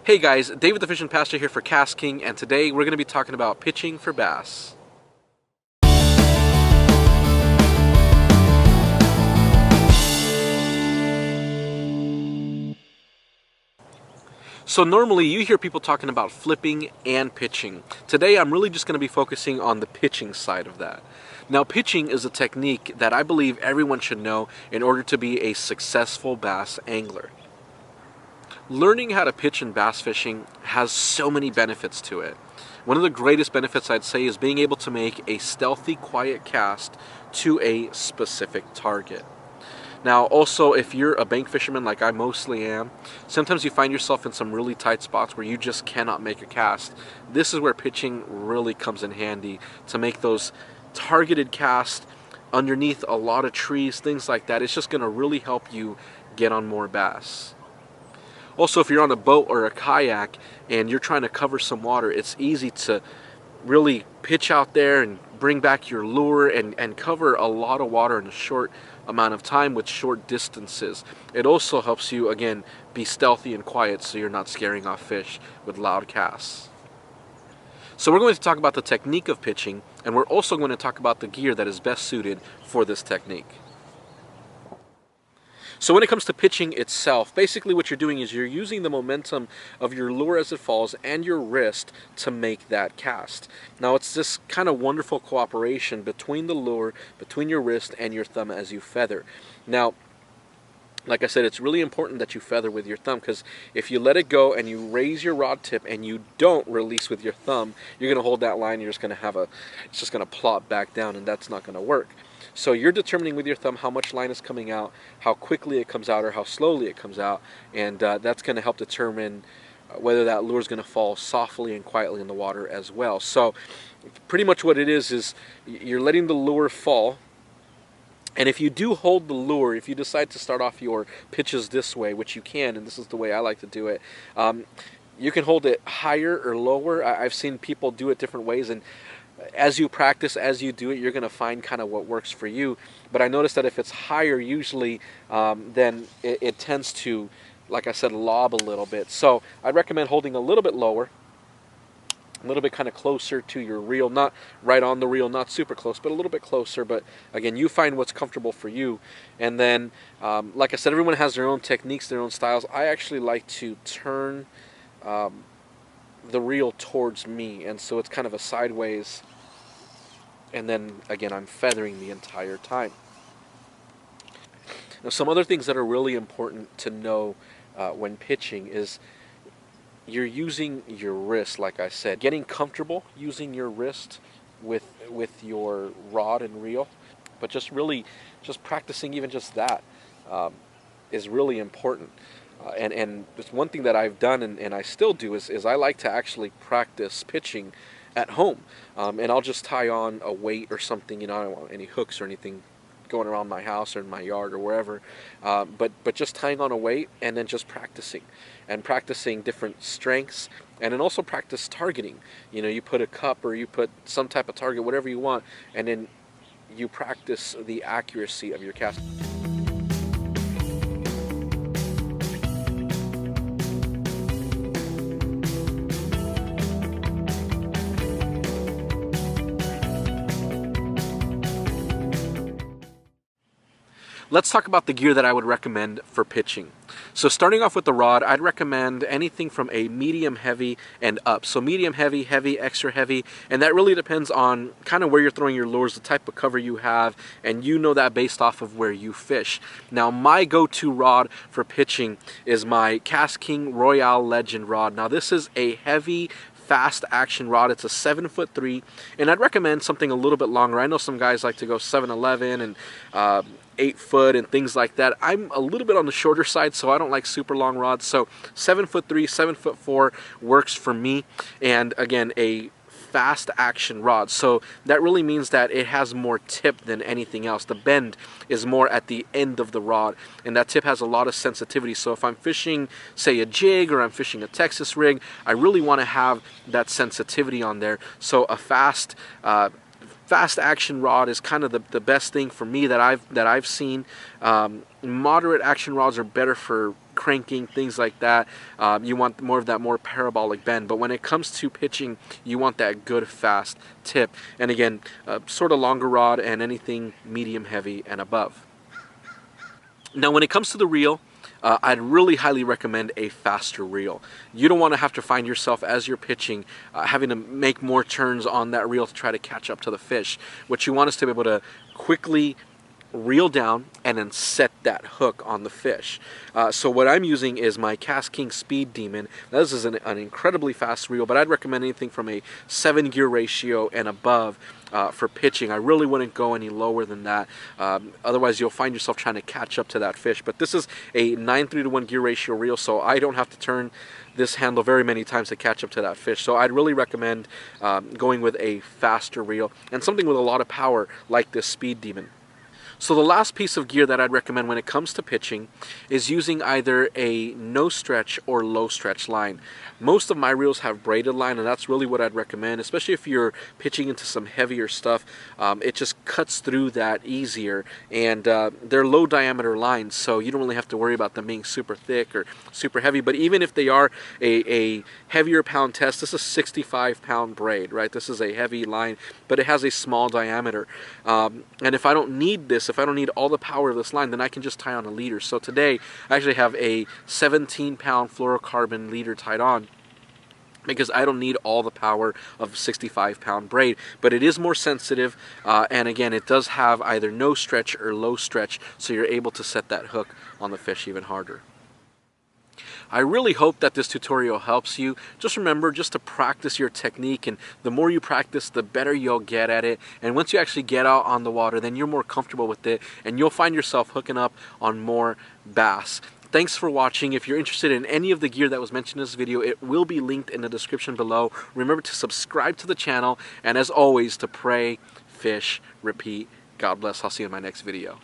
Hey guys, David the Fishin Pastor here for KastKing, and today we're going to be talking about pitching for bass. So normally you hear people talking about flipping and pitching. Today I'm really just going to be focusing on the pitching side of that. Now, pitching is a technique that I believe everyone should know in order to be a successful bass angler. Learning how to pitch in bass fishing has so many benefits to it. One of the greatest benefits I'd say is being able to make a stealthy, quiet cast to a specific target. Now, also, if you're a bank fisherman like I mostly am, sometimes you find yourself in some really tight spots where you just cannot make a cast. This is where pitching really comes in handy to make those targeted casts underneath a lot of trees, things like that. It's just going to really help you get on more bass. Also, if you're on a boat or a kayak and you're trying to cover some water, it's easy to really pitch out there and bring back your lure and cover a lot of water in a short amount of time with short distances. It also helps you, again, be stealthy and quiet so you're not scaring off fish with loud casts. So we're going to talk about the technique of pitching, and we're also going to talk about the gear that is best suited for this technique. So when it comes to pitching itself, basically what you're doing is you're using the momentum of your lure as it falls and your wrist to make that cast. Now, it's this kind of wonderful cooperation between the lure, between your wrist and your thumb as you feather. Now, like I said, it's really important that you feather with your thumb, because if you let it go and you raise your rod tip and you don't release with your thumb, you're going to hold that line, you're just going to have it's just going to plop back down, and that's not going to work. So you're determining with your thumb how much line is coming out, how quickly it comes out, or how slowly it comes out, and that's going to help determine whether that lure is going to fall softly and quietly in the water as well. So pretty much what it is you're letting the lure fall. And if you do hold the lure, if you decide to start off your pitches this way, which you can, and this is the way I like to do it, you can hold it higher or lower. I've seen people do it different ways, and as you practice, as you do it, you're going to find kind of what works for you. But I noticed that if it's higher, usually, then it tends to, like I said, lob a little bit. So I'd recommend holding a little bit lower, a little bit kind of closer to your reel, not right on the reel, not super close, but a little bit closer. But again, you find what's comfortable for you. And then, like I said, everyone has their own techniques, their own styles. I actually like to turn the reel towards me, and so it's kind of a sideways, and then again I'm feathering the entire time. Now, some other things that are really important to know when pitching is you're using your wrist, like I said, getting comfortable using your wrist with your rod and reel, but just practicing even just that is really important. And it's one thing that I've done and I still do is I like to actually practice pitching at home. And I'll just tie on a weight or something, I don't want any hooks or anything going around my house or in my yard or wherever. But just tying on a weight and then just practicing different strengths, and then also practice targeting. You put a cup or you put some type of target, whatever you want, and then you practice the accuracy of your cast. Let's talk about the gear that I would recommend for pitching. So starting off with the rod, I'd recommend anything from a medium heavy and up. So medium heavy, heavy, extra heavy, and that really depends on kind of where you're throwing your lures, the type of cover you have, and you know that based off of where you fish. Now, my go-to rod for pitching is my KastKing Royale Legend rod. Now, this is a heavy, fast action rod. It's a 7'3", and I'd recommend something a little bit longer. I know some guys like to go 7'11" and 8 foot and things like that. I'm a little bit on the shorter side, so I don't like super long rods. So 7'3", 7'4" works for me. And again, a fast action rod, so that really means that it has more tip than anything else. The bend is more at the end of the rod, and that tip has a lot of sensitivity. So if I'm fishing, say, a jig, or I'm fishing a Texas rig, I really want to have that sensitivity on there. So a fast action rod is kind of the best thing for me that I've seen. Moderate action rods are better for cranking, things like that. You want more of that more parabolic bend. But when it comes to pitching, you want that good fast tip. And again, sort of longer rod and anything medium heavy and above. Now when it comes to the reel, I'd really highly recommend a faster reel. You don't want to have to find yourself as you're pitching having to make more turns on that reel to try to catch up to the fish. What you want is to be able to quickly reel down and then set that hook on the fish. So what I'm using is my KastKing Speed Demon. Now, this is an incredibly fast reel, but I'd recommend anything from a 7-gear ratio and above for pitching. I really wouldn't go any lower than that. Otherwise, you'll find yourself trying to catch up to that fish. But this is a 9:3 gear ratio reel, so I don't have to turn this handle very many times to catch up to that fish. So I'd really recommend going with a faster reel and something with a lot of power like this Speed Demon. So the last piece of gear that I'd recommend when it comes to pitching is using either a no stretch or low stretch line. Most of my reels have braided line, and that's really what I'd recommend, especially if you're pitching into some heavier stuff. It just cuts through that easier, and they're low diameter lines, so you don't really have to worry about them being super thick or super heavy. But even if they are a heavier pound test, this is 65-pound braid, right? This is a heavy line, but it has a small diameter. And if I don't need this, if I don't need all the power of this line, then I can just tie on a leader. So today I actually have a 17-pound fluorocarbon leader tied on, because I don't need all the power of 65-pound braid, but it is more sensitive, and again, it does have either no stretch or low stretch, so you're able to set that hook on the fish even harder. I really hope that this tutorial helps you. Just remember just to practice your technique, and the more you practice, the better you'll get at it. And once you actually get out on the water, then you're more comfortable with it, and you'll find yourself hooking up on more bass. Thanks for watching. If you're interested in any of the gear that was mentioned in this video, it will be linked in the description below. Remember to subscribe to the channel, and as always, to pray, fish, repeat. God bless. I'll see you in my next video.